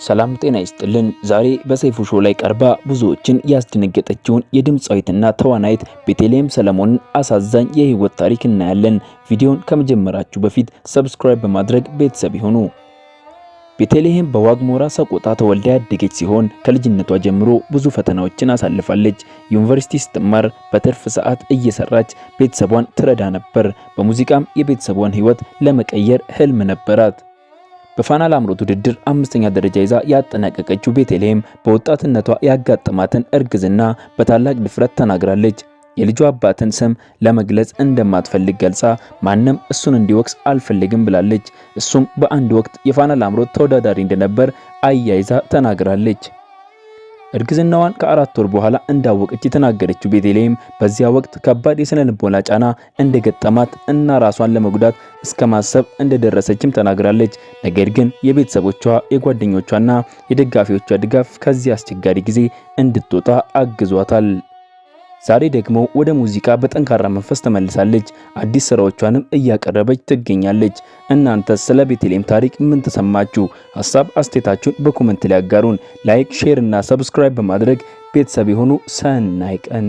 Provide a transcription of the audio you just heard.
ሰላም ጤና ይስጥልን። ዛሬ በሰይፉ ሾው ላይ ቀርባ ብዙዎችን ያስደነገጠችውን የድምጻዊትና ተዋናይት ቤተልሔም ሰለሞንን አሳዛኝ የህይወት ታሪክ እናያለን። ቪዲዮን ከመጀመራችሁ በፊት ሰብስክራይብ በማድረግ ቤተሰብ ይሁኑ። ቤተልሔም በዋግሞራ ሰቆጣ ተወልዳ ያደገች ሲሆን ከልጅነቷ ጀምሮ ብዙ ፈተናዎችን አሳልፋለች። ዩኒቨርሲቲ ስትማር በትርፍ ሰዓት እየሰራች ቤተሰቧን ትረዳ ነበር። በሙዚቃም የቤተሰቧን ህይወት ለመቀየር ህልም ነበራት። በፋና ላምሮት ውድድር 5ኛ ደረጃ ይዛ ያጠናቀቀችው ቤተልሔም በወጣትነቷ ያጋጠማትን እርግዝና በታላቅ ድፍረት ተናግራለች። የልጇ አባትን ስም ለመግለጽ እንደማትፈልግ ገልጻ ማንም እሱን እንዲወቅስ አልፈልግም ብላለች። እሱም በአንድ ወቅት የፋና ላምሮት ተወዳዳሪ እንደነበር አያይዛ ተናግራለች። እርግዝናዋን ከ4 ወር በኋላ እንዳወቀች የተናገረችው ቤተልሔም በዚያ ወቅት ከባድ የስነ ልቦና ጫና እንደገጠማት እና ራሷን ለመጉዳት እስከማሰብ እንደደረሰችም ተናግራለች። ነገር ግን የቤተሰቦቿ የጓደኞቿና የደጋፊዎቿ ድጋፍ ከዚህ አስቸጋሪ ጊዜ እንድትወጣ አግዟታል። ዛሬ ደግሞ ወደ ሙዚቃ በጠንካራ መንፈስ ተመልሳለች። አዲስ ስራዎቿንም እያቀረበች ትገኛለች። እናንተ ስለ ቤተልሔም ታሪክ ምን ተሰማችሁ? ሐሳብ አስተያየታችሁን በኮሜንት ላይ አጋሩን። ላይክ፣ ሼር እና ሰብስክራይብ በማድረግ ቤተሰብ ይሁኑ። ሰናይ ቀን